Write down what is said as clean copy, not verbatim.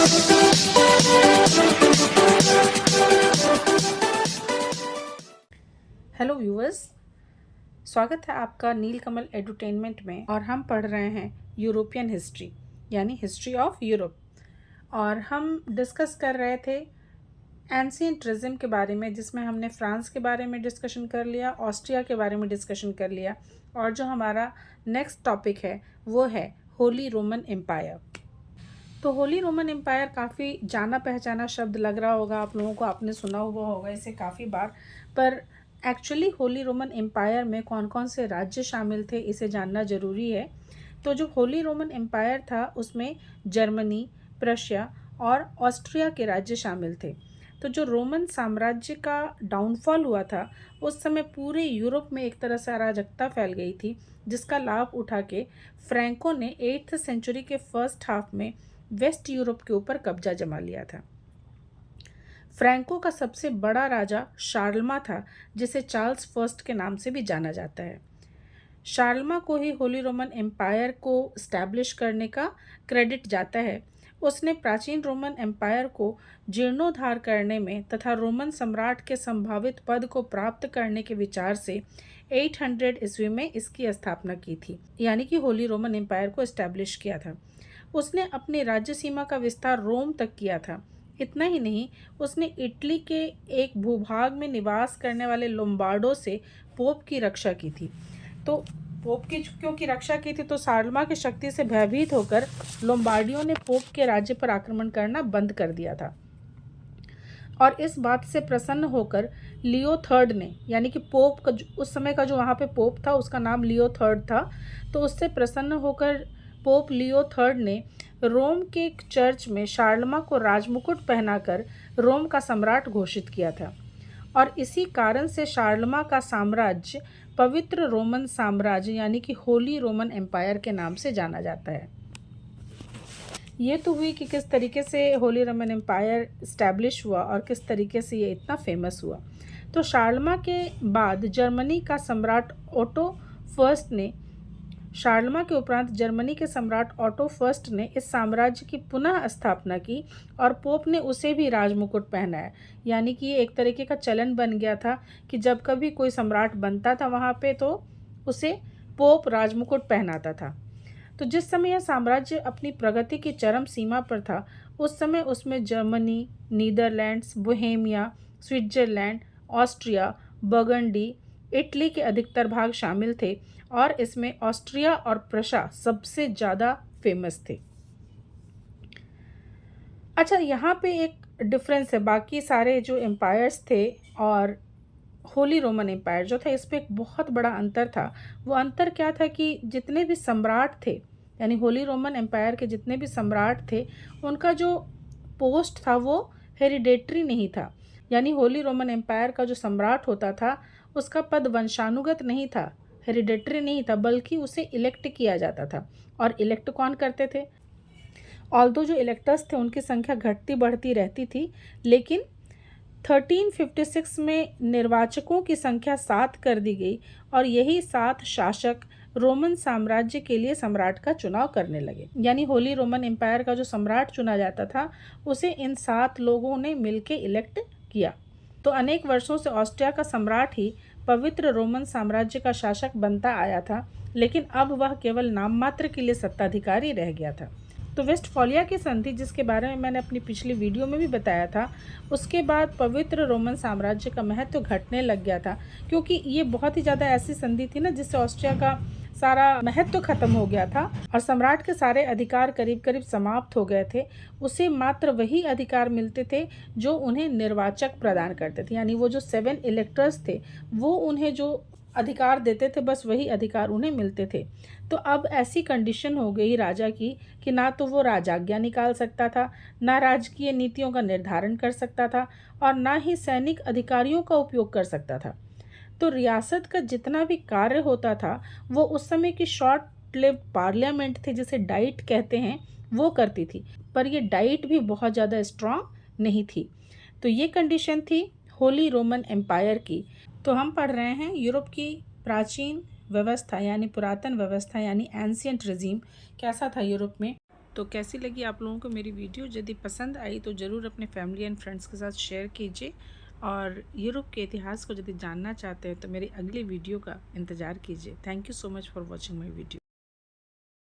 Hello viewers, स्वागत है आपका नीलकमल एडुटेनमेंट में। और हम पढ़ रहे हैं यूरोपियन हिस्ट्री यानी हिस्ट्री ऑफ यूरोप। और हम डिस्कस कर रहे थे एंशिएंट के बारे में, जिसमें हमने फ्रांस के बारे में डिस्कशन कर लिया, ऑस्ट्रिया के बारे में डिस्कशन कर लिया। और जो हमारा नेक्स्ट टॉपिक है वो है होली रोमन एम्पायर। तो होली रोमन एम्पायर काफ़ी जाना पहचाना शब्द लग रहा होगा आप लोगों को, आपने सुना हुआ होगा इसे काफ़ी बार। पर एक्चुअली होली रोमन एम्पायर में कौन कौन से राज्य शामिल थे इसे जानना ज़रूरी है। तो जो होली रोमन एम्पायर था उसमें जर्मनी, प्रशिया और ऑस्ट्रिया के राज्य शामिल थे। तो जो रोमन साम्राज्य का डाउनफॉल हुआ था उस समय पूरे यूरोप में एक तरह से अराजकता फैल गई थी, जिसका लाभ उठा के फ्रैंको ने 8th सेंचुरी के फर्स्ट हाफ में वेस्ट यूरोप के ऊपर कब्जा जमा लिया था। फ्रैंको का सबसे बड़ा राजा शार्लमा था, जिसे चार्ल्स फर्स्ट के नाम से भी जाना जाता है। शार्लमा को ही होली रोमन एम्पायर को स्टैब्लिश करने का क्रेडिट जाता है। उसने प्राचीन रोमन एम्पायर को जीर्णोद्धार करने में तथा रोमन सम्राट के संभावित पद को प्राप्त करने के विचार से 800 ईस्वी में इसकी स्थापना की थी, यानी कि होली रोमन एम्पायर को स्टैब्लिश किया था। उसने अपनी राज्य सीमा का विस्तार रोम तक किया था। इतना ही नहीं, उसने इटली के एक भूभाग में निवास करने वाले लोम्बार्डो से पोप की रक्षा की थी। तो पोप की क्योंकि रक्षा की थी तो शार्लमा की शक्ति से भयभीत होकर लोम्बार्डियों ने पोप के राज्य पर आक्रमण करना बंद कर दिया था। और इस बात से प्रसन्न होकर लियो थर्ड ने, यानी कि पोप का उस समय का जो वहाँ पे पोप था उसका नाम लियो थर्ड था, तो उससे प्रसन्न होकर पोप लियो थर्ड ने रोम के एक चर्च में शार्लमा को राजमुकुट पहनाकर रोम का सम्राट घोषित किया था। और इसी कारण से शार्लमा का साम्राज्य पवित्र रोमन साम्राज्य यानी कि होली रोमन एम्पायर के नाम से जाना जाता है। ये तो हुई कि किस तरीके से होली रोमन एम्पायर इस्टेब्लिश हुआ और किस तरीके से ये इतना फेमस हुआ। तो शार्लमा के बाद जर्मनी का सम्राट ओटो फर्स्ट ने शार्लमा के उपरांत जर्मनी के सम्राट ऑटो फर्स्ट ने इस साम्राज्य की पुनः स्थापना की और पोप ने उसे भी राजमुकुट पहनाया। यानी कि ये एक तरीके का चलन बन गया था कि जब कभी कोई सम्राट बनता था वहाँ पे तो उसे पोप राजमुकुट पहनाता था। तो जिस समय यह साम्राज्य अपनी प्रगति की चरम सीमा पर था उस समय उसमें Germany, Netherlands, Bohemia, Switzerland, Austria, burgundy, Italy के अधिकतर भाग शामिल थे और इसमें ऑस्ट्रिया और प्रशा सबसे ज़्यादा फेमस थे। अच्छा, यहाँ पे एक डिफरेंस है, बाकी सारे जो एम्पायर्स थे और होली रोमन एम्पायर जो था इस पर एक बहुत बड़ा अंतर था। वो अंतर क्या था कि जितने भी सम्राट थे, यानी होली रोमन एम्पायर के जितने भी सम्राट थे उनका जो पोस्ट था वो हेरिडेटरी नहीं था। यानी होली रोमन एम्पायर का जो सम्राट होता था उसका पद वंशानुगत नहीं था, हेरिडेटरी नहीं था, बल्कि उसे इलेक्ट किया जाता था। और इलेक्ट कौन करते थे? ऑल्दो जो इलेक्टर्स थे उनकी संख्या घटती बढ़ती रहती थी, लेकिन 1356 में निर्वाचकों की संख्या 7 कर दी गई और यही 7 शासक रोमन साम्राज्य के लिए सम्राट का चुनाव करने लगे। यानी होली रोमन एम्पायर का जो सम्राट चुना जाता था उसे इन 7 लोगों ने मिलकर इलेक्ट किया। तो अनेक वर्षों से ऑस्ट्रिया का सम्राट ही पवित्र रोमन साम्राज्य का शासक बनता आया था, लेकिन अब वह केवल नाम मात्र के लिए सत्ताधिकारी रह गया था। तो वेस्टफालिया की संधि, जिसके बारे में मैंने अपनी पिछली वीडियो में भी बताया था, उसके बाद पवित्र रोमन साम्राज्य का महत्व घटने लग गया था, क्योंकि ये बहुत ही ज़्यादा ऐसी संधि थी ना जिससे ऑस्ट्रिया का सारा महत्व खत्म हो गया था और सम्राट के सारे अधिकार करीब करीब समाप्त हो गए थे। उसे मात्र वही अधिकार मिलते थे जो उन्हें निर्वाचक प्रदान करते थे, यानी वो जो 7 इलेक्टर्स थे वो उन्हें जो अधिकार देते थे बस वही अधिकार उन्हें मिलते थे। तो अब ऐसी कंडीशन हो गई राजा की कि ना तो वो राजाज्ञा निकाल सकता था, ना राजकीय नीतियों का निर्धारण कर सकता था और ना ही सैनिक अधिकारियों का उपयोग कर सकता था। तो रियासत का जितना भी कार्य होता था वो उस समय की शॉर्ट लिव्ड पार्लियामेंट थी, जिसे डाइट कहते हैं, वो करती थी। पर ये डाइट भी बहुत ज़्यादा स्ट्रांग नहीं थी। तो ये कंडीशन थी होली रोमन एम्पायर की। तो हम पढ़ रहे हैं यूरोप की प्राचीन व्यवस्था यानी पुरातन व्यवस्था यानी एंशिएंट रिजीम कैसा था यूरोप में। तो कैसी लगी आप लोगों को मेरी वीडियो? यदि पसंद आई तो ज़रूर अपने फैमिली एंड फ्रेंड्स के साथ शेयर कीजिए, और यूरोप के इतिहास को यदि जानना चाहते हैं तो मेरी अगली वीडियो का इंतज़ार कीजिए। Thank you so much for watching my video.